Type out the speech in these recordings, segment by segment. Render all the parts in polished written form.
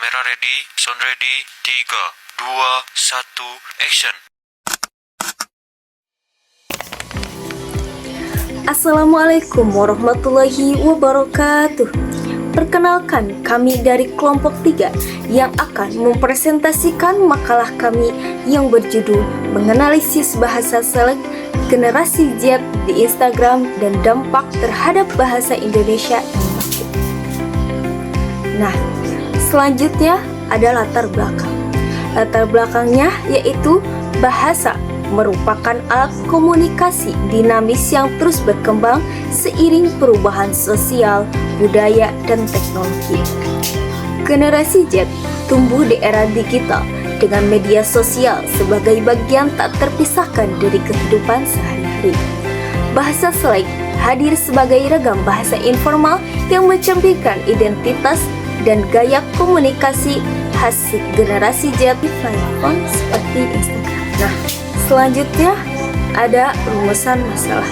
Kamera ready, sound ready, 3, 2, 1, action. Assalamualaikum warahmatullahi wabarakatuh. Perkenalkan, kami dari kelompok 3 yang akan mempresentasikan makalah kami yang berjudul Menganalisis Bahasa Slang Generasi Z di Instagram dan Dampak Terhadap Bahasa Indonesia yang baku. Nah, selanjutnya ada latar belakang. Latar belakangnya yaitu bahasa merupakan alat komunikasi dinamis yang terus berkembang seiring perubahan sosial, budaya, dan teknologi. Generasi Z tumbuh di era digital dengan media sosial sebagai bagian tak terpisahkan dari kehidupan sehari-hari. Bahasa slang hadir sebagai ragam bahasa informal yang mencerminkan identitas dan gaya komunikasi khas generasi Z di platform seperti Instagram. Nah, selanjutnya ada rumusan masalah.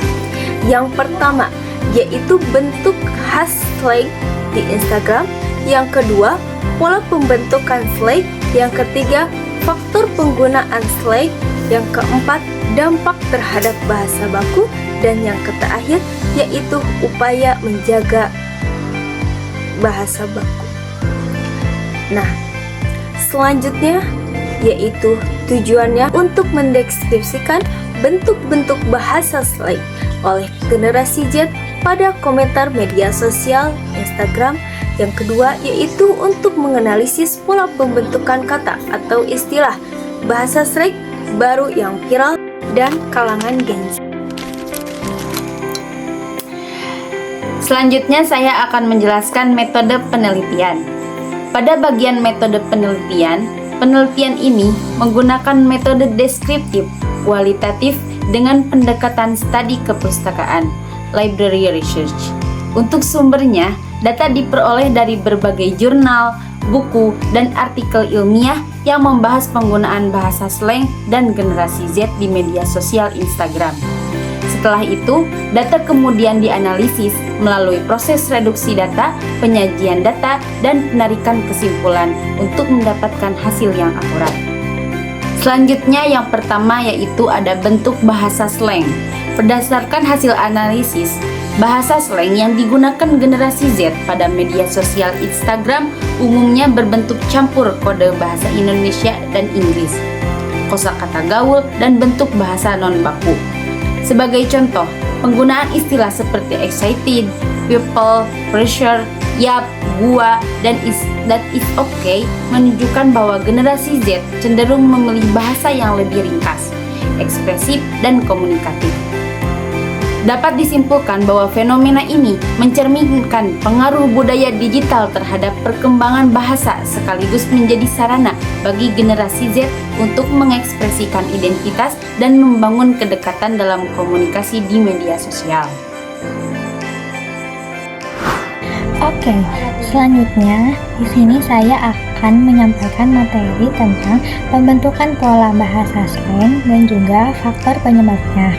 Yang pertama yaitu bentuk khas slang di Instagram. Yang kedua, pola pembentukan slang. Yang ketiga, faktor penggunaan slang. Yang keempat, dampak terhadap bahasa baku. Dan yang terakhir yaitu upaya menjaga bahasa baku. Nah, selanjutnya yaitu tujuannya untuk mendeskripsikan bentuk-bentuk bahasa slang oleh generasi Z pada komentar media sosial Instagram. Yang kedua yaitu untuk menganalisis pola pembentukan kata atau istilah bahasa slang baru yang viral dan kalangan Gen Z. Selanjutnya saya akan menjelaskan metode penelitian. Pada bagian metode penelitian ini menggunakan metode deskriptif kualitatif dengan pendekatan studi kepustakaan, library research. Untuk sumbernya, data diperoleh dari berbagai jurnal, buku, dan artikel ilmiah yang membahas penggunaan bahasa slang dan generasi Z di media sosial Instagram. Setelah itu, data kemudian dianalisis melalui proses reduksi data, penyajian data, dan penarikan kesimpulan untuk mendapatkan hasil yang akurat. Selanjutnya yang pertama yaitu ada bentuk bahasa slang. Berdasarkan hasil analisis, bahasa slang yang digunakan generasi Z pada media sosial Instagram umumnya berbentuk campur kode bahasa Indonesia dan Inggris, kosakata gaul, dan bentuk bahasa non-baku. Sebagai contoh, penggunaan istilah seperti excited, people, pressure, yap, gua, dan that is okay menunjukkan bahwa generasi Z cenderung memilih bahasa yang lebih ringkas, ekspresif, dan komunikatif. Dapat disimpulkan bahwa fenomena ini mencerminkan pengaruh budaya digital terhadap perkembangan bahasa sekaligus menjadi sarana bagi generasi Z untuk mengekspresikan identitas dan membangun kedekatan dalam komunikasi di media sosial. Oke, selanjutnya di sini saya akan menyampaikan materi tentang pembentukan pola bahasa slang dan juga faktor penyebabnya.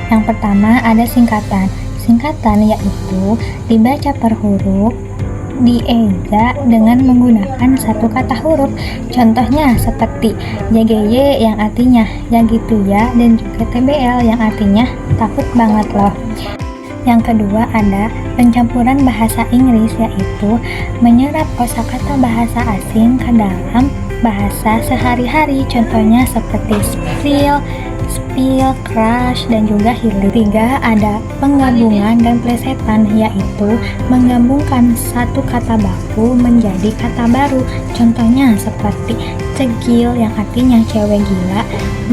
Yang pertama ada singkatan. Singkatan yaitu dibaca per huruf, dieja dengan menggunakan satu kata huruf. Contohnya seperti JGY yang artinya ya gitu ya, dan juga TBL yang artinya takut banget loh. Yang kedua ada pencampuran bahasa Inggris, yaitu menyerap kosakata bahasa asing ke dalam bahasa sehari-hari. Contohnya seperti spill, crush, dan juga healing. Tiga ada penggabungan dan plesetan, yaitu menggabungkan satu kata baku menjadi kata baru. Contohnya seperti cegil yang artinya cewek gila,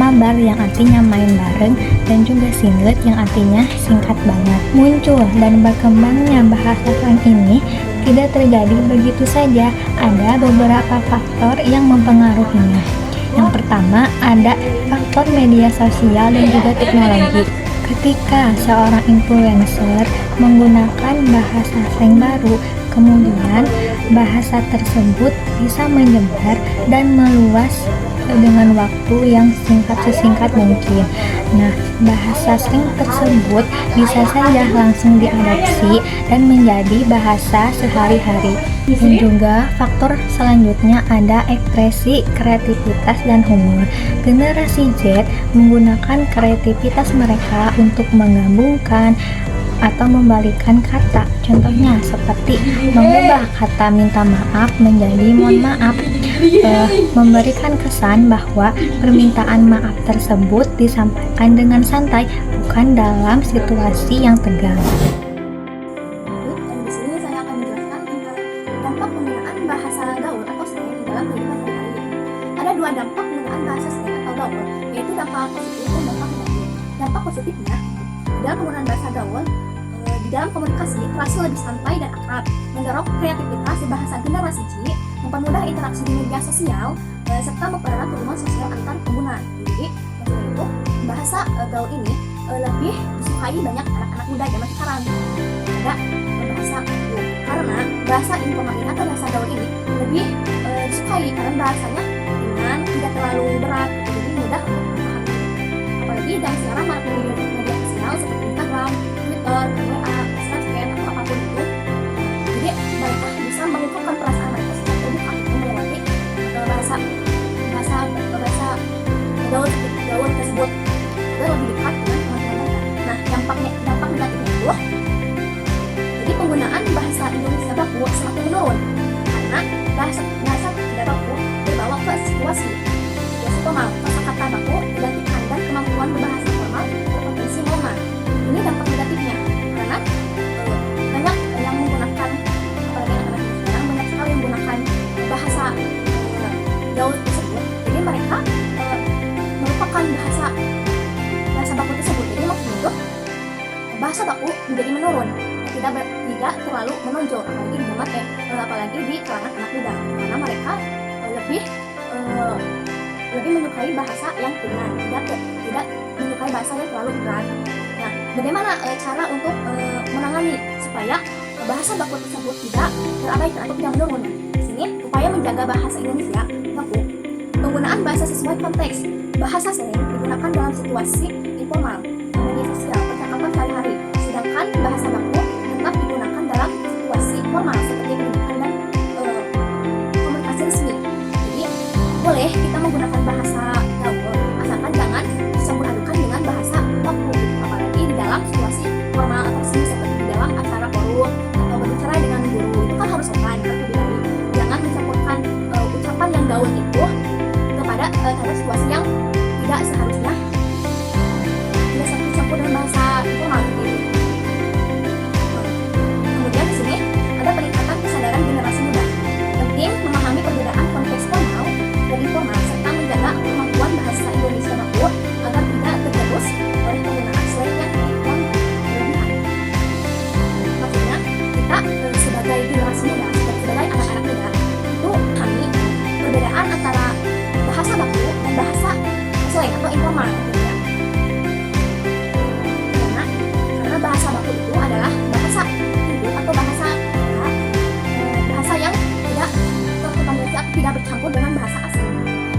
mabar yang artinya main bareng, dan juga singlet yang artinya singkat banget. Muncul dan berkembangnya bahasa slang ini tidak terjadi begitu saja. Ada beberapa faktor yang mempengaruhinya. Yang pertama ada faktor media sosial dan juga teknologi. Ketika seorang influencer menggunakan bahasa slang baru, kemudian bahasa tersebut bisa menyebar dan meluas dengan waktu yang sesingkat mungkin. Nah, bahasa slang tersebut bisa saja langsung diadopsi dan menjadi bahasa sehari-hari. Dan juga faktor selanjutnya ada ekspresi, kreativitas, dan humor. Generasi Z menggunakan kreativitas mereka untuk menggabungkan atau membalikkan kata. Contohnya seperti mengubah kata minta maaf menjadi mohon maaf, memberikan kesan bahwa permintaan maaf tersebut disampaikan dengan santai, bukan dalam situasi yang tegang. Di sini saya akan menjelaskan tentang dampak penggunaan bahasa gaul atau slang di dalam kehidupan sehari-hari. Ada dua dampak penggunaan bahasa slang atau gaul, yaitu dampak positif dan dampak negatif. Dampak positifnya, dalam penggunaan bahasa gaul, di dalam komunikasi terasa lebih santai dan akrab, mendorong kreativitas di bahasa generasi Z, mempermudah interaksi di media sosial, serta mempererat hubungan sosial antar pengguna. Jadi, maksudnya itu bahasa gaul ini lebih disukai banyak anak-anak muda zaman sekarang pada bahasa gaul. Karena bahasa informal ini atau bahasa gaul ini lebih disukai karena bahasanya ringan, tidak terlalu berat, jadi mudah untuk dipahami. Apalagi dan sekarang marak media sosial seperti Instagram, Twitter, WA, Snapchat atau apapun itu. Jadi mereka bisa mengungkapkan perasaan mereka secara terbuka itu melewati bahasa gaul tersebut agar lebih dekat dengan teman-teman mereka. Nah, dampak negatifnya itu, jadi penggunaan bahasa Indonesia baku semakin menurun karena bahasa tidak baku terbawa ke situasi formal. Kosakata baku digantikan dan kemampuan berbahasa formal berpotensi melemah. Ini dampak negatifnya karena banyak yang menggunakan, apalagi anak-anak sekarang banyak sekali yang menggunakan bahasa gaul tersebut. Jadi mereka merupakan bahasa baku tersebut. Jadi maksudnya itu bahasa baku menjadi menurun, tidak terlalu menonjol, apalagi di kalangan anak muda, karena mereka lebih menyukai bahasa yang ringan, tidak menyukai bahasa yang terlalu berat. Nah, bagaimana cara untuk menangani supaya bahasa baku tersebut tidak terabaikan atau tidak menurun? Di sini upaya menjaga bahasa Indonesia baku. Penggunaan bahasa sesuai konteks. Bahasa slang digunakan dalam situasi informal, media sosial, percakapan sehari-hari. Sedangkan bahasa baku tetap digunakan dalam situasi formal seperti pendidikan dan komunikasi resmi. Jadi boleh kita menggunakan bahasa gaul, asalkan jangan dicampur adukan dengan bahasa baku. Apalagi di dalam situasi formal atau resmi seperti di dalam acara forum atau berbicara dengan guru, itu kan harus sopan, harus dihindari. Jangan mencampurkan ucapan yang gaul itu kepada situasi yang tidak seharusnya tidak campur dengan bahasa informal gitu. Kemudian di sini ada peningkatan kesadaran generasi muda. Penting memahami perbedaan konteks formal dan informal serta menjaga kemampuan bahasa Indonesia baku agar tidak tergerus oleh penggunaan slang yang berlebihan. Maksudnya kita sebagai generasi muda, sebagai anak-anak muda itu kami perbedaan antara bahasa baku dan bahasa slang atau informal gitu ya. Karena bahasa baku itu adalah bahasa hidup atau bahasa yang tidak bercampur dengan bahasa asing.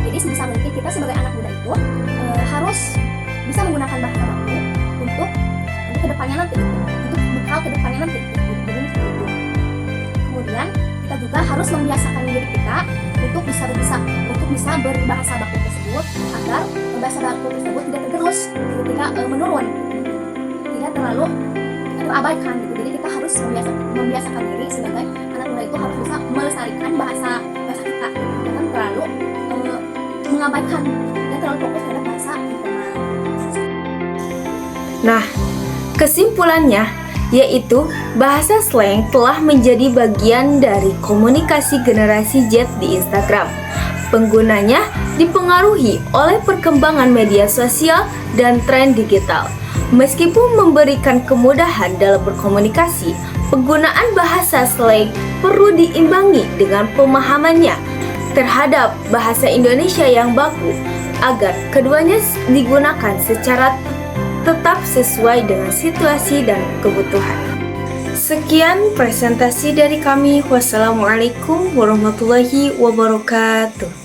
Jadi sebisa mungkin kita sebagai anak muda itu harus bisa menggunakan bahasa baku untuk kedepannya nanti, untuk bekal kedepannya nanti. Jadi seperti itu. Kemudian kita juga harus membiasakan diri kita untuk bisa berbahasa baku tersebut agar bahasa baku tersebut tidak tergerus, tidak menurun, tidak terlalu terabaikan gitu. Jadi kita harus membiasakan diri sebagai anak muda itu harus bisa melestarikan bahasa kita, jangan terlalu mengabaikan dan terlalu fokus pada bahasa informal. Nah, kesimpulannya yaitu bahasa slang telah menjadi bagian dari komunikasi generasi Z di Instagram. Penggunanya dipengaruhi oleh perkembangan media sosial dan tren digital. Meskipun memberikan kemudahan dalam berkomunikasi, penggunaan bahasa slang perlu diimbangi dengan pemahamannya terhadap bahasa Indonesia yang baku agar keduanya digunakan secara tetap sesuai dengan situasi dan kebutuhan. Sekian presentasi dari kami. Wassalamualaikum warahmatullahi wabarakatuh.